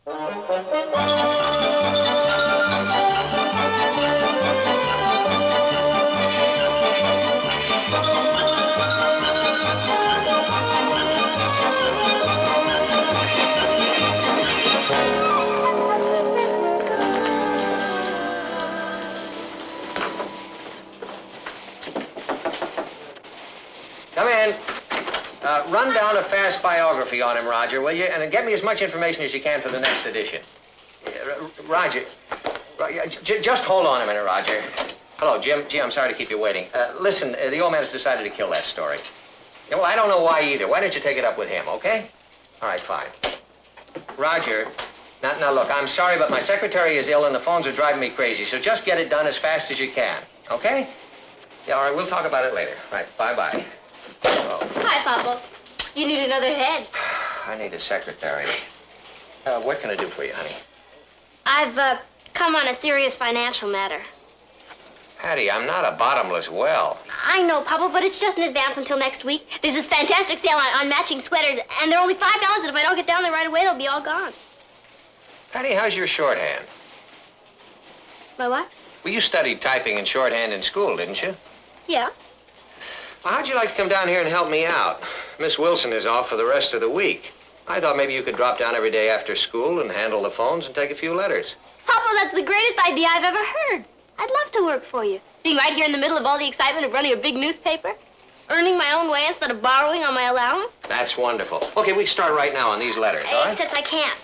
Come in. Run down a fast biography on him, Roger, will you? And get me as much information as you can for the next edition. Roger, just hold on a minute, Roger. Hello, Jim. Gee, I'm sorry to keep you waiting. Listen, the old man has decided to kill that story. Yeah, well, I don't know why either. Why don't you take it up with him, okay? All right, fine. Roger, now look, I'm sorry, but my secretary is ill and the phones are driving me crazy, so just get it done as fast as you can, okay? Yeah, all right, we'll talk about it later. Right, bye-bye. Oh. Hi, Papa. You need another head. I need a secretary. What can I do for you, honey? I've come on a serious financial matter. Patty, I'm not a bottomless well. I know, Papa, but it's just in advance until next week. There's this fantastic sale on matching sweaters, and they're only $5, and if I don't get down there right away, they'll be all gone. Patty, how's your shorthand? My what? Well, you studied typing and shorthand in school, didn't you? Yeah. Well, how'd you like to come down here and help me out? Miss Wilson is off for the rest of the week. I thought maybe you could drop down every day after school and handle the phones and take a few letters. Papa, that's the greatest idea I've ever heard. I'd love to work for you. Being right here in the middle of all the excitement of running a big newspaper. Earning my own way instead of borrowing on my allowance. That's wonderful. Okay, we can start right now on these letters, all right? Except I can't.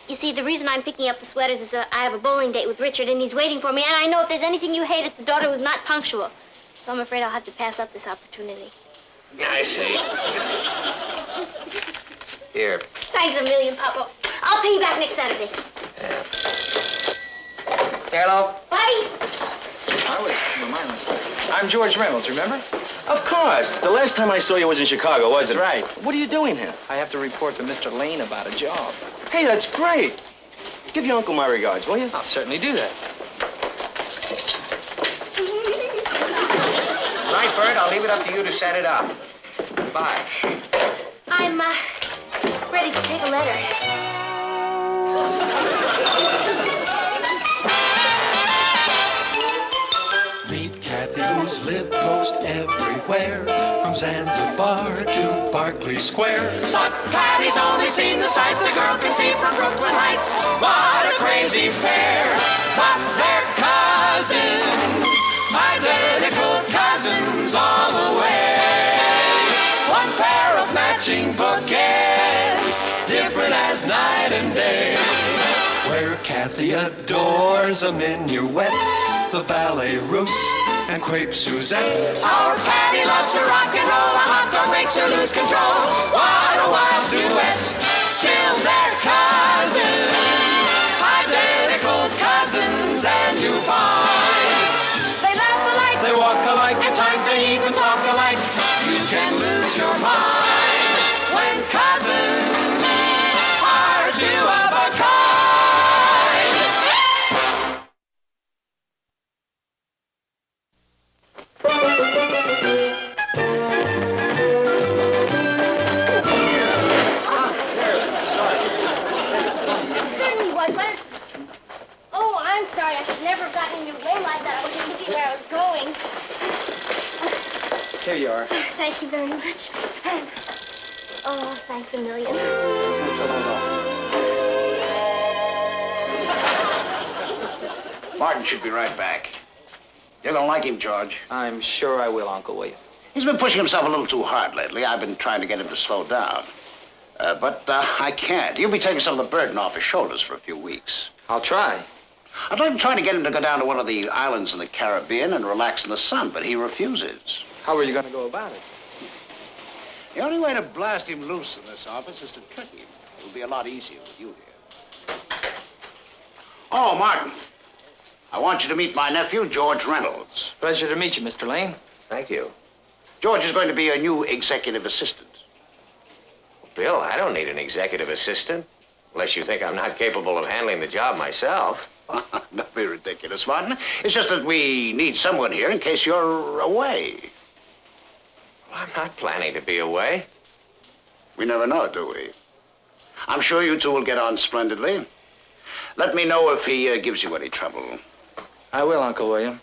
You see, the reason I'm picking up the sweaters is that I have a bowling date with Richard, and he's waiting for me, and I know if there's anything you hate, it's the daughter who's not punctual. So I'm afraid I'll have to pass up this opportunity. I see. Here. Thanks a million, Papa. I'll pay you back next Saturday. Yeah. Hello? Buddy. I'm George Reynolds, remember? Of course. The last time I saw you was in Chicago, wasn't it? That's right. What are you doing here? I have to report to Mr. Lane about a job. Hey, that's great. Give your uncle my regards, will you? I'll certainly do that. Right, Bert, I'll leave it up to you to set it up. Bye. I'm, ready to take a letter. Meet Kathy, who's lived most everywhere, from Zanzibar to Berkeley Square. But Patty's only seen the sights a girl can see from Brooklyn Heights. What a crazy pair, but they're cousins, identical cousins all the way. One pair of matching bookends, different as night and day. Where Kathy adores a minuet, the ballet russe, and crepe Suzette. Our Patty loves to rock and roll, a hot dog makes her lose control. What a wild duet, still they're cousins, identical cousins, and you find they laugh alike, They walk alike, at times they even talk alike. You can lose your mind when cousins are two of a kind. Certainly was, but... Oh, I'm sorry. I should never have gotten in your way like that. I wasn't looking where I was going. Here you are. Thank you very much. Oh, thanks a million. Martin should be right back. You're gonna like him, George. I'm sure I will, Uncle William. He's been pushing himself a little too hard lately. I've been trying to get him to slow down. But I can't. You'll be taking some of the burden off his shoulders for a few weeks. I'll try. I'd like to try to get him to go down to one of the islands in the Caribbean and relax in the sun, but he refuses. How are you going to go about it? The only way to blast him loose in this office is to trick him. It'll be a lot easier with you here. Oh, Martin. I want you to meet my nephew, George Reynolds. Pleasure to meet you, Mr. Lane. Thank you. George is going to be your new executive assistant. Bill, I don't need an executive assistant. Unless you think I'm not capable of handling the job myself. Don't be ridiculous, Martin. It's just that we need someone here in case you're away. Well, I'm not planning to be away. We never know, do we? I'm sure you two will get on splendidly. Let me know if he gives you any trouble. I will, Uncle William.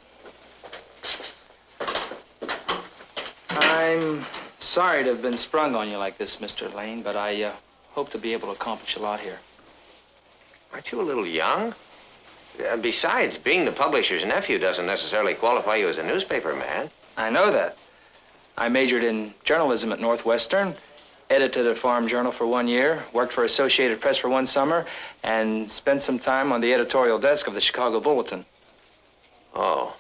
I'm sorry to have been sprung on you like this, Mr. Lane, but I hope to be able to accomplish a lot here. Aren't you a little young? Besides, being the publisher's nephew doesn't necessarily qualify you as a newspaper man. I know that. I majored in journalism at Northwestern, edited a farm journal for 1 year, worked for Associated Press for 1 summer, and spent some time on the editorial desk of the Chicago Bulletin. Oh.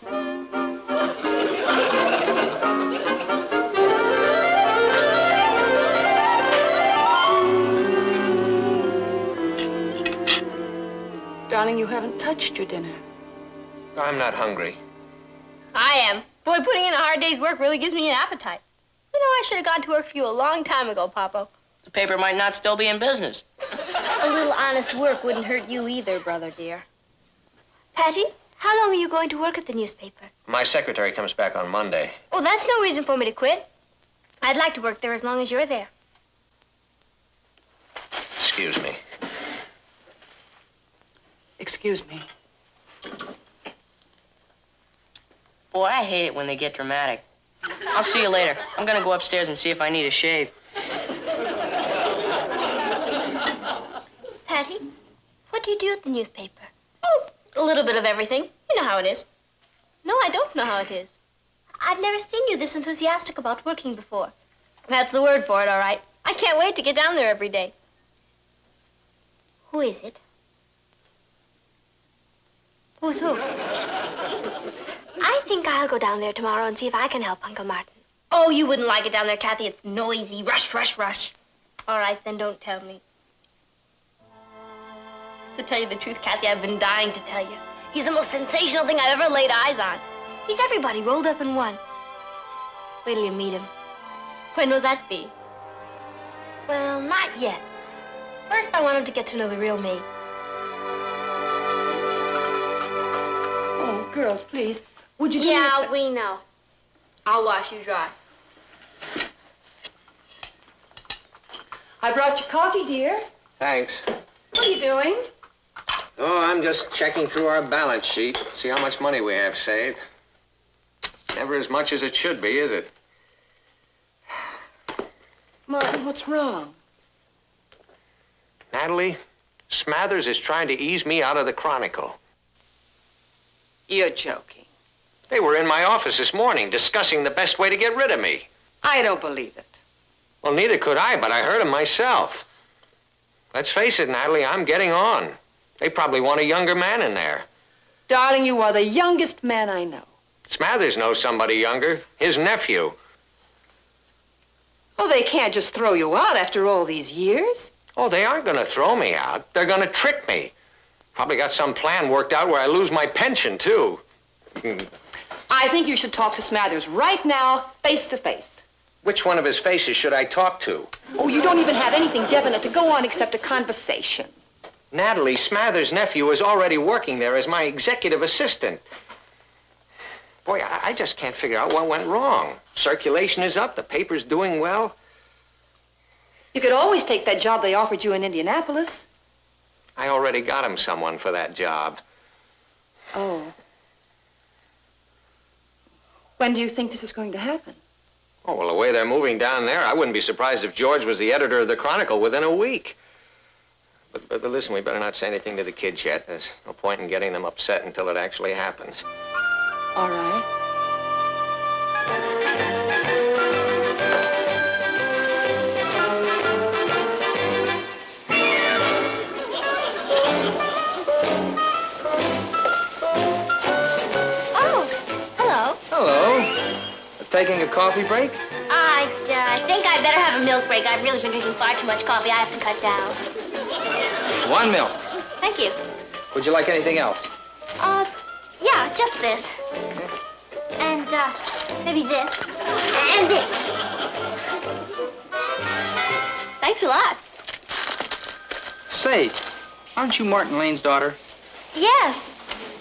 Darling, you haven't touched your dinner. I'm not hungry. I am. Boy, putting in a hard day's work really gives me an appetite. You know, I should have gone to work for you a long time ago, Papa. The paper might not still be in business. A little honest work wouldn't hurt you either, brother dear. Patty, how long are you going to work at the newspaper? My secretary comes back on Monday. Oh, that's no reason for me to quit. I'd like to work there as long as you're there. Excuse me. Excuse me. Boy, I hate it when they get dramatic. I'll see you later. I'm gonna go upstairs and see if I need a shave. Patty, what do you do at the newspaper? Oh, a little bit of everything. You know how it is. No, I don't know how it is. I've never seen you this enthusiastic about working before. That's the word for it, all right. I can't wait to get down there every day. Who is it? Who's who? I think I'll go down there tomorrow and see if I can help Uncle Martin. Oh, you wouldn't like it down there, Kathy. It's noisy. Rush, rush, rush. All right, then don't tell me. To tell you the truth, Kathy, I've been dying to tell you. He's the most sensational thing I've ever laid eyes on. He's everybody rolled up in one. Wait till you meet him. When will that be? Well, not yet. First, I want him to get to know the real me. Oh, girls, please. Would you do me a Yeah, we know. I'll wash you dry. I brought you coffee, dear. Thanks. What are you doing? Oh, I'm just checking through our balance sheet. See how much money we have saved. Never as much as it should be, is it? Martin, what's wrong? Natalie, Smathers is trying to ease me out of the Chronicle. You're joking. They were in my office this morning discussing the best way to get rid of me. I don't believe it. Well, neither could I, but I heard them myself. Let's face it, Natalie, I'm getting on. They probably want a younger man in there. Darling, you are the youngest man I know. Smathers knows somebody younger, his nephew. Oh, they can't just throw you out after all these years. Oh, they aren't going to throw me out. They're going to trick me. Probably got some plan worked out where I lose my pension, too. I think you should talk to Smathers right now, face to face. Which one of his faces should I talk to? Oh, you don't even have anything definite to go on except a conversation. Natalie, Smathers' nephew is already working there as my executive assistant. Boy, I just can't figure out what went wrong. Circulation is up, the paper's doing well. You could always take that job they offered you in Indianapolis. I already got him someone for that job. Oh. When do you think this is going to happen? Oh, well, the way they're moving down there, I wouldn't be surprised if George was the editor of the Chronicle within a week. But listen, we better not say anything to the kids yet. There's no point in getting them upset until it actually happens. All right. Oh, hello. Hello. Taking a coffee break? I think I better have a milk break. I've really been drinking far too much coffee. I have to cut down. 1 milk. Thank you. Would you like anything else? Yeah, just this. And, maybe this. And this. Thanks a lot. Say, aren't you Martin Lane's daughter? Yes.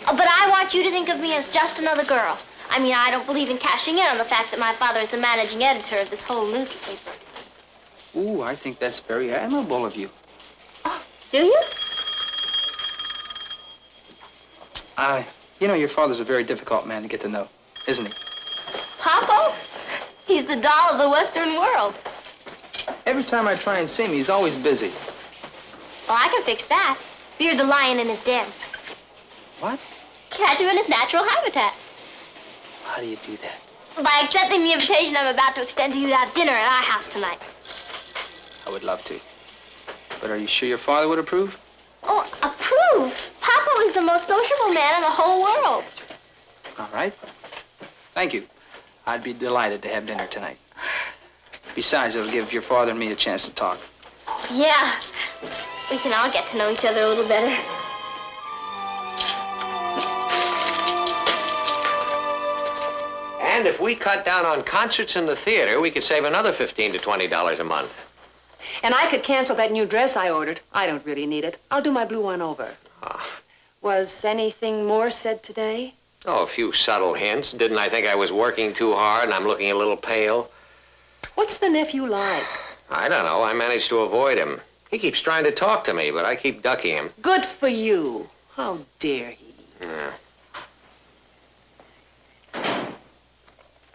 But I want you to think of me as just another girl. I mean, I don't believe in cashing in on the fact that my father is the managing editor of this whole newspaper. Ooh, I think that's very admirable of you. Oh, do you? You know, your father's a very difficult man to get to know, isn't he? Papa? He's the doll of the Western world. Every time I try and see him, he's always busy. Well, I can fix that. Beard the lion in his den. What? Catch him in his natural habitat. How do you do that? By accepting the invitation I'm about to extend to you to have dinner at our house tonight. I would love to. But are you sure your father would approve? Oh, approve? Papa is the most sociable man in the whole world. All right. Thank you. I'd be delighted to have dinner tonight. Besides, it'll give your father and me a chance to talk. Yeah. We can all get to know each other a little better. And if we cut down on concerts in the theater, we could save another $15 to $20 a month. And I could cancel that new dress I ordered. I don't really need it. I'll do my blue one over. Was anything more said today? Oh, a few subtle hints. Didn't I think I was working too hard and I'm looking a little pale? What's the nephew like? I don't know. I managed to avoid him. He keeps trying to talk to me, but I keep ducking him. Good for you. How dare he? Yeah.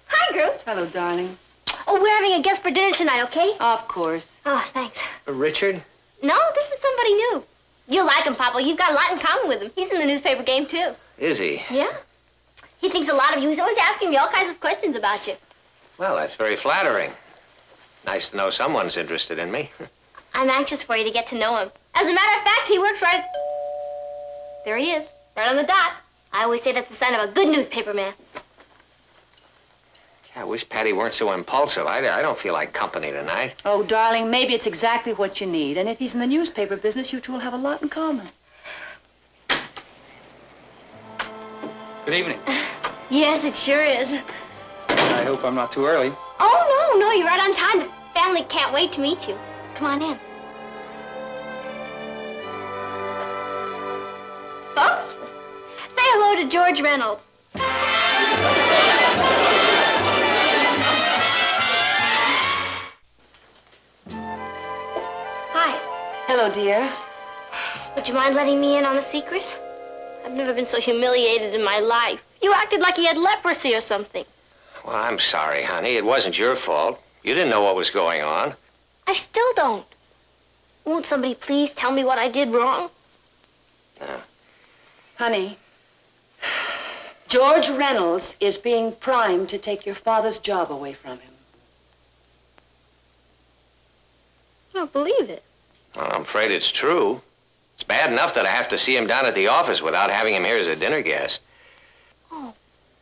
Hi, Gru. Hello, darling. Oh, we're having a guest for dinner tonight, okay? Of course. Oh, thanks. Richard? No, this is somebody new. You'll like him, Papa. You've got a lot in common with him. He's in the newspaper game, too. Is he? Yeah. He thinks a lot of you. He's always asking me all kinds of questions about you. Well, that's very flattering. Nice to know someone's interested in me. I'm anxious for you to get to know him. As a matter of fact, he works right... There he is, right on the dot. I always say that's the sign of a good newspaper man. I wish Patty weren't so impulsive. I don't feel like company tonight. Oh, darling, maybe it's exactly what you need. And if he's in the newspaper business, you two will have a lot in common. Good evening. Yes, it sure is. I hope I'm not too early. Oh, no, you're right on time. The family can't wait to meet you. Come on in. Folks, say hello to George Reynolds. Hi. Hello, dear. Would you mind letting me in on a secret? I've never been so humiliated in my life. You acted like you had leprosy or something. Well, I'm sorry, honey. It wasn't your fault. You didn't know what was going on. I still don't. Won't somebody please tell me what I did wrong? No. Honey, George Reynolds is being primed to take your father's job away from him. I don't believe it. Well, I'm afraid it's true. It's bad enough that I have to see him down at the office without having him here as a dinner guest. Oh,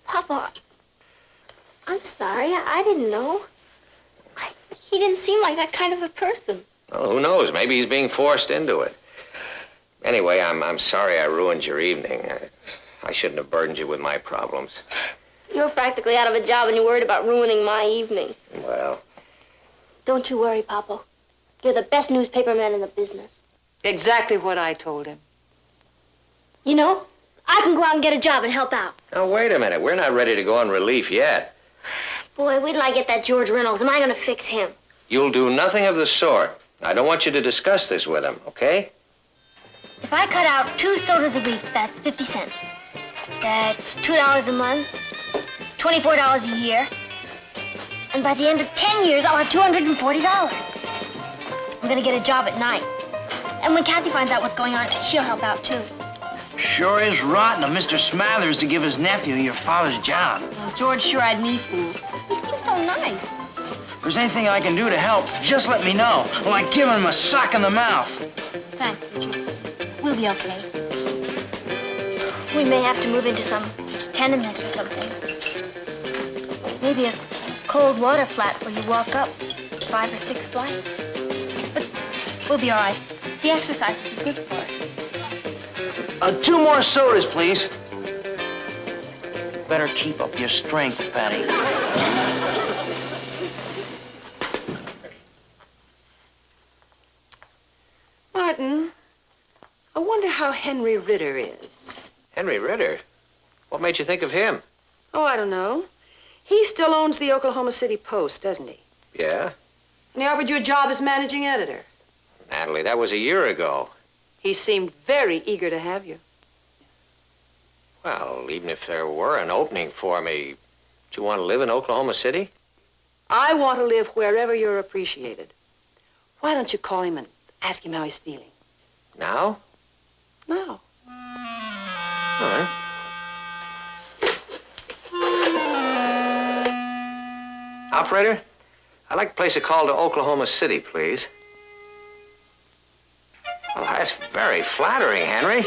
Papa, I'm sorry. I didn't know. He didn't seem like that kind of a person. Well, who knows? Maybe he's being forced into it. Anyway, I'm sorry I ruined your evening. I shouldn't have burdened you with my problems. You're practically out of a job and you're worried about ruining my evening. Well... Don't you worry, Papa. You're the best newspaper man in the business. Exactly what I told him. You know, I can go out and get a job and help out. Now, wait a minute. We're not ready to go on relief yet. Boy, wait till I get that George Reynolds. Am I going to fix him? You'll do nothing of the sort. I don't want you to discuss this with him, okay? If I cut out 2 sodas a week, that's 50 cents. That's $2 a month, $24 a year. And by the end of 10 years, I'll have $240. I'm going to get a job at night. And when Kathy finds out what's going on, she'll help out, too. Sure is rotten of Mr. Smathers to give his nephew your father's job. Well, George sure had me fooled. He seems so nice. If there's anything I can do to help, just let me know. Like giving him a sock in the mouth. Thanks, Richard. We'll be okay. We may have to move into some tenement or something. Maybe a cold water flat where you walk up 5 or 6 flights. But we'll be all right. The exercise will be good for us. 2 more sodas, please. Better keep up your strength, Patty. Martin, I wonder how Henry Ritter is. Henry Ritter? What made you think of him? Oh, I don't know. He still owns the Oklahoma City Post, doesn't he? Yeah? And he offered you a job as managing editor. Natalie, that was a year ago. He seemed very eager to have you. Well, even if there were an opening for me, do you want to live in Oklahoma City? I want to live wherever you're appreciated. Why don't you call him and ask him how he's feeling? Now? Now. All right. Operator, I'd like to place a call to Oklahoma City, please. Well, that's very flattering, Henry.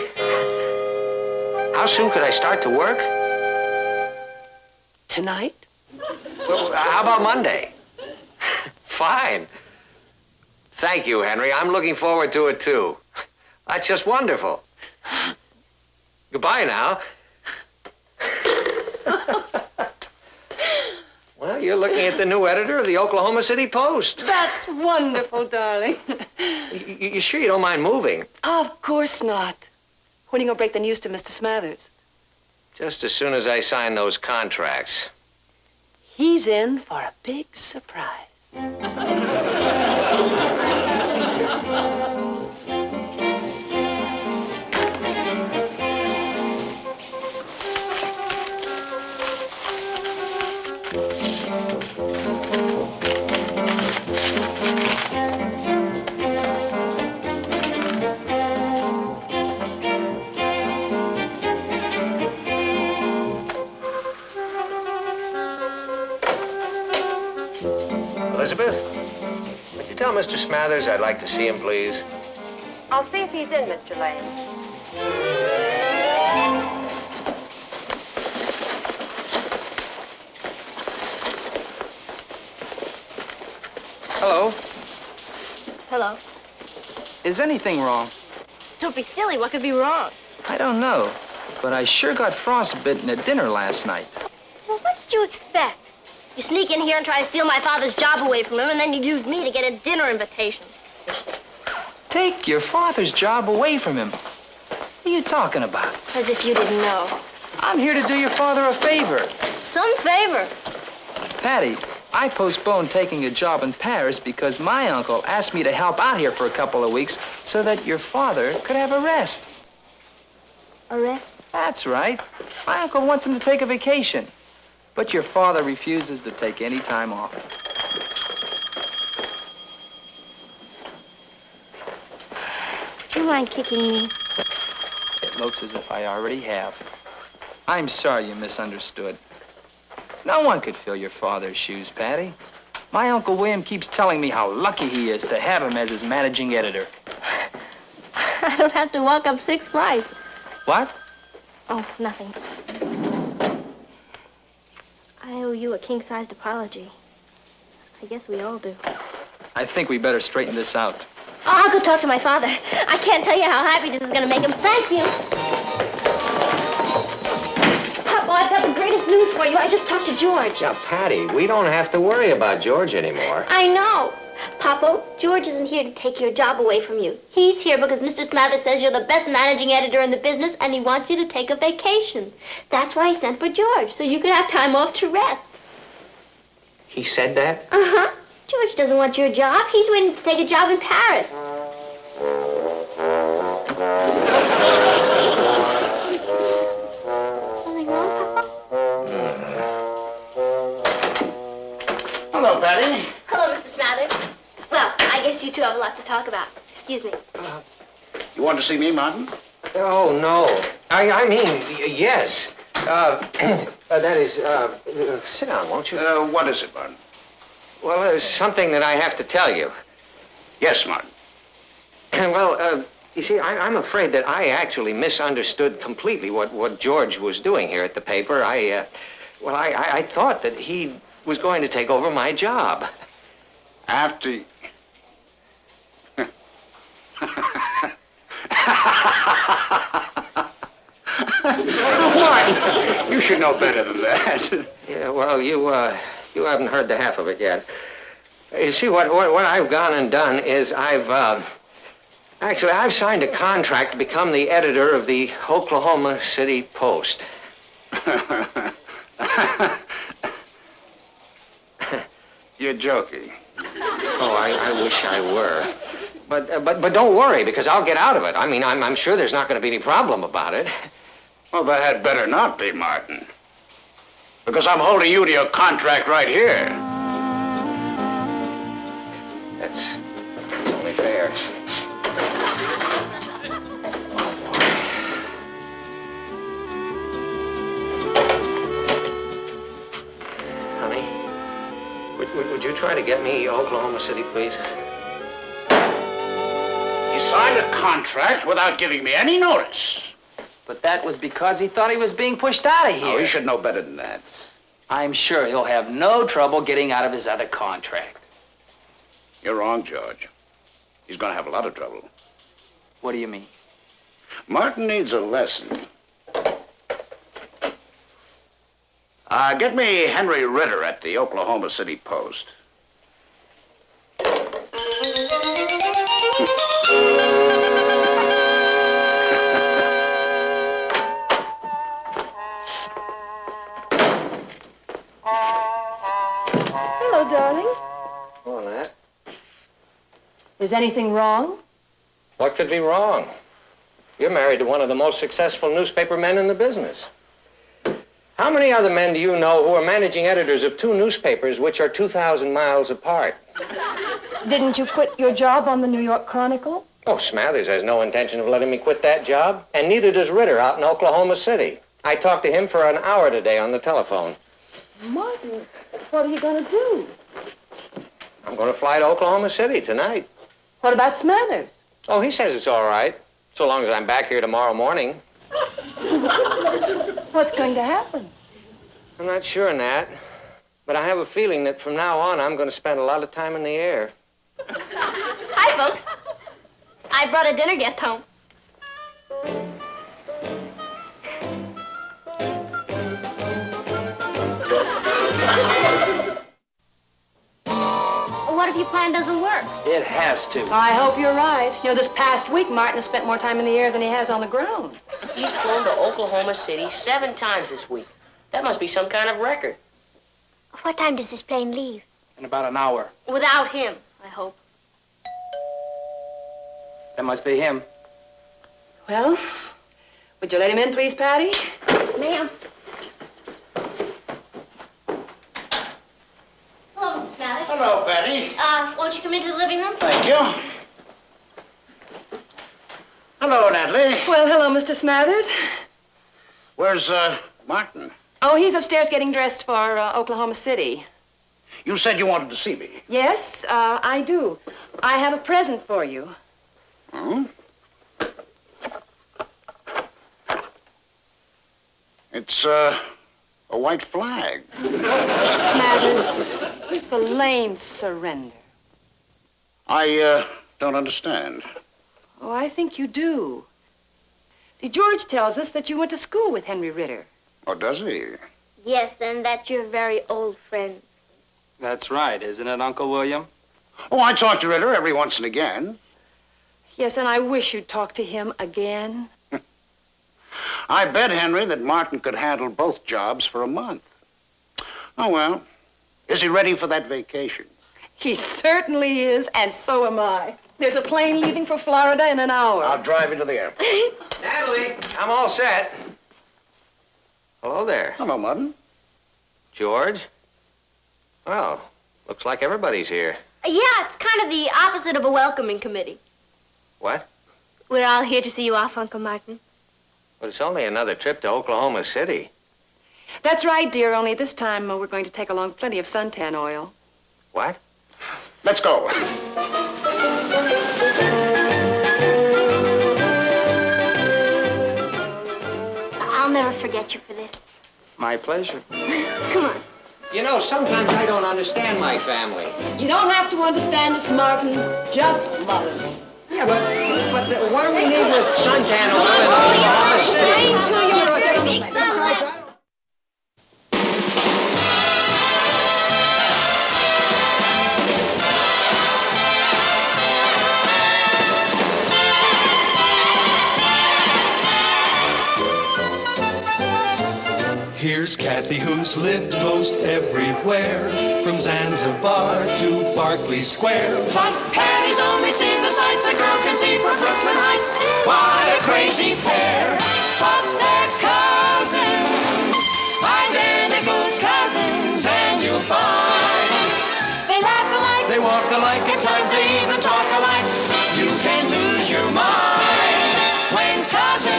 How soon could I start to work? Tonight? Well, how about Monday? Fine. Thank you, Henry. I'm looking forward to it, too. That's just wonderful. Goodbye now. Well, you're looking at the new editor of the Oklahoma City Post. That's wonderful, darling. You sure you don't mind moving? Of course not. When are you going to break the news to Mr. Smathers? Just as soon as I sign those contracts. He's in for a big surprise. Elizabeth, would you tell Mr. Smathers I'd like to see him, please? I'll see if he's in, Mr. Lane. Hello. Hello. Is anything wrong? Don't be silly. What could be wrong? I don't know, but I sure got frostbitten at dinner last night. Well, what did you expect? You sneak in here and try to steal my father's job away from him, and then you use me to get a dinner invitation. Take your father's job away from him. What are you talking about? As if you didn't know. I'm here to do your father a favor. Some favor. Patty, I postponed taking a job in Paris because my uncle asked me to help out here for a couple of weeks so that your father could have a rest. A rest? That's right. My uncle wants him to take a vacation. But your father refuses to take any time off. Do you mind kicking me? It looks as if I already have. I'm sorry you misunderstood. No one could fill your father's shoes, Patty. My Uncle William keeps telling me how lucky he is to have him as his managing editor. I don't have to walk up 6 flights. What? Oh, nothing. I owe you a king-sized apology. I guess we all do. I think we better straighten this out. Oh, I'll go talk to my father. I can't tell you how happy this is going to make him. Thank you. Papa, I've got the greatest news for you. I just talked to George. Now, Patty, we don't have to worry about George anymore. I know. Papa, George isn't here to take your job away from you. He's here because Mr. Smathers says you're the best managing editor in the business and he wants you to take a vacation. That's why he sent for George, so you could have time off to rest. He said that? Uh-huh. George doesn't want your job. He's waiting to take a job in Paris. Something wrong, Papa? Hello, Patty. Hello, Mr. Smathers. Well, I guess you two have a lot to talk about. Excuse me. You want to see me, Martin? Oh, no. I mean, yes. That is, sit down, won't you? What is it, Martin? Well, there's something that I have to tell you. Yes, Martin. Well, you see, I'm afraid that I actually misunderstood completely what George was doing here at the paper. I thought that he was going to take over my job. After... Martin, you should know better than that. Yeah, well, you haven't heard the half of it yet. You see, what I've gone and done is I've signed a contract to become the editor of the Oklahoma City Post. You're joking. Oh, I wish I were. But don't worry, because I'll get out of it. I mean, I'm sure there's not going to be any problem about it. Well, that had better not be, Martin. Because I'm holding you to your contract right here. That's only fair. Honey, would you try to get me Oklahoma City, please? He signed a contract without giving me any notice. But that was because he thought he was being pushed out of here. Oh, he should know better than that. I'm sure he'll have no trouble getting out of his other contract. You're wrong, George. He's going to have a lot of trouble. What do you mean? Martin needs a lesson. Get me Henry Ritter at the Oklahoma City Post. Hello, darling. Hello, Nat. Is anything wrong? What could be wrong? You're married to one of the most successful newspaper men in the business. How many other men do you know who are managing editors of two newspapers which are 2,000 miles apart? Didn't you quit your job on the New York Chronicle? Oh, Smathers has no intention of letting me quit that job, and neither does Ritter out in Oklahoma City. I talked to him for an hour today on the telephone. Martin, what are you going to do? I'm going to fly to Oklahoma City tonight. What about Smathers? Oh, he says it's all right, so long as I'm back here tomorrow morning. What's going to happen? I'm not sure, Nat, but I have a feeling that from now on I'm going to spend a lot of time in the air. Hi, folks. I brought a dinner guest home. What if your plan doesn't work? It has to. I hope you're right. You know, this past week, Martin has spent more time in the air than he has on the ground. He's flown to Oklahoma City 7 times this week. That must be some kind of record. What time does this plane leave? In about an hour. Without him, I hope. That must be him. Well, would you let him in, please, Patty? Yes, ma'am. Hello, Mrs. Smathers. Hello, Betty. Won't you come into the living room? Thank you. Hello, Natalie. Well, hello, Mr. Smathers. Where's, Martin? Oh, he's upstairs getting dressed for Oklahoma City. You said you wanted to see me. Yes, I do. I have a present for you. Hmm? It's, a white flag. Mr. Smathers, the lame surrender. I, don't understand. Oh, I think you do. See, George tells us that you went to school with Henry Ritter. Oh, does he? Yes, and that you're very old friends. That's right, isn't it, Uncle William? Oh, I talk to Ritter every once and again. Yes, and I wish you'd talk to him again. I bet Henry that Martin could handle both jobs for a month. Oh, well. Is he ready for that vacation? He certainly is, and so am I. There's a plane leaving for Florida in an hour. I'll drive you to the airport. Natalie, I'm all set. Hello there. Hello, Martin. George? Well, looks like everybody's here. Yeah, it's kind of the opposite of a welcoming committee. What? We're all here to see you off, Uncle Martin. But it's only another trip to Oklahoma City. That's right, dear, only this time we're going to take along plenty of suntan oil. What? Let's go. I'll never forget you for this. My pleasure. Come on. You know, sometimes I don't understand my family. You don't have to understand us, Martin. Just love us. Yeah, but what do we need with suntan oil in Oklahoma City? Here's Kathy, who's lived most everywhere, from Zanzibar to Berkeley Square. But Patty's only seen the sights a girl can see from Brooklyn Heights. What a crazy pair! But they're sometimes they even talk alike. You can lose your mind when cousins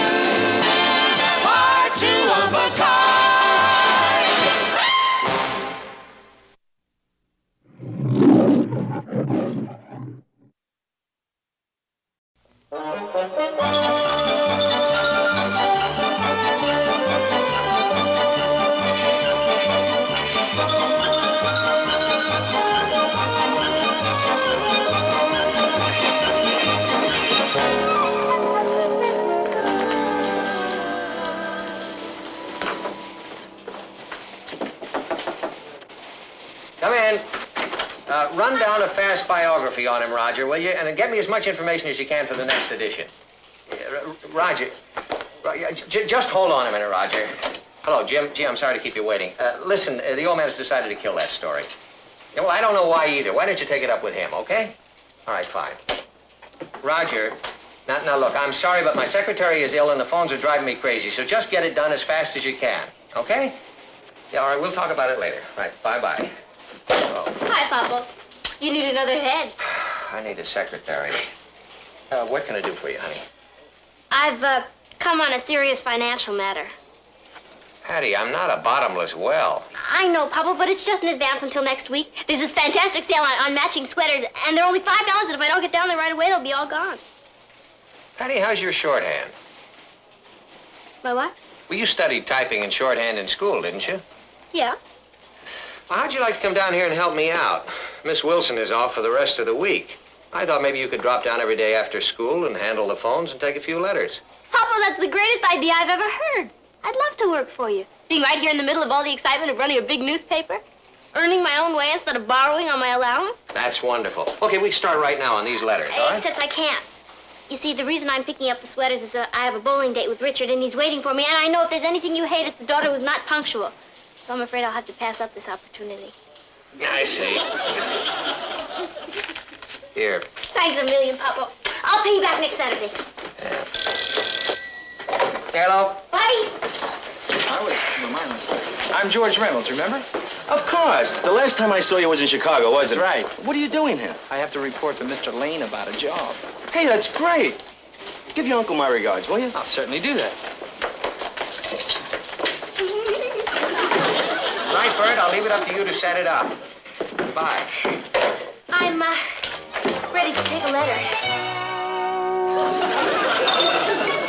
are two of a kind. Come in. Run down a fast biography on him, Roger, will you? And get me as much information as you can for the next edition. Roger, just hold on a minute, Roger. Hello, Jim. Gee, I'm sorry to keep you waiting. Listen, the old man has decided to kill that story. Yeah, well, I don't know why either. Why don't you take it up with him, okay? All right, fine. Roger, now look, I'm sorry, but my secretary is ill and the phones are driving me crazy, so just get it done as fast as you can, okay? Yeah, all right, we'll talk about it later. All right, bye-bye. Oh. Hi, Papa. You need another head. I need a secretary. What can I do for you, honey? I've come on a serious financial matter. Hattie, I'm not a bottomless well. I know, Papa, but it's just in advance until next week. There's this fantastic sale on matching sweaters, and they're only $5, and if I don't get down there right away, they'll be all gone. Hattie, how's your shorthand? My what? Well, you studied typing and shorthand in school, didn't you? Yeah. Well, how'd you like to come down here and help me out? Miss Wilson is off for the rest of the week. I thought maybe you could drop down every day after school and handle the phones and take a few letters. Papa, that's the greatest idea I've ever heard. I'd love to work for you. Being right here in the middle of all the excitement of running a big newspaper. Earning my own way instead of borrowing on my allowance. That's wonderful. Okay, we can start right now on these letters, all right? Except I can't. You see, the reason I'm picking up the sweaters is I have a bowling date with Richard, and he's waiting for me, and I know if there's anything you hate, it's a daughter who's not punctual. So I'm afraid I'll have to pass up this opportunity. I see. Here. Thanks a million, Papa. I'll pay you back next Saturday. Yeah. Hello? Bye. I'm George Reynolds, remember? Of course. The last time I saw you was in Chicago, wasn't it? Right. What are you doing here? I have to report to Mr. Lane about a job. Hey, that's great. Give your uncle my regards, will you? I'll certainly do that. Right, Bert, I'll leave it up to you to set it up. Goodbye. I'm ready to take a letter.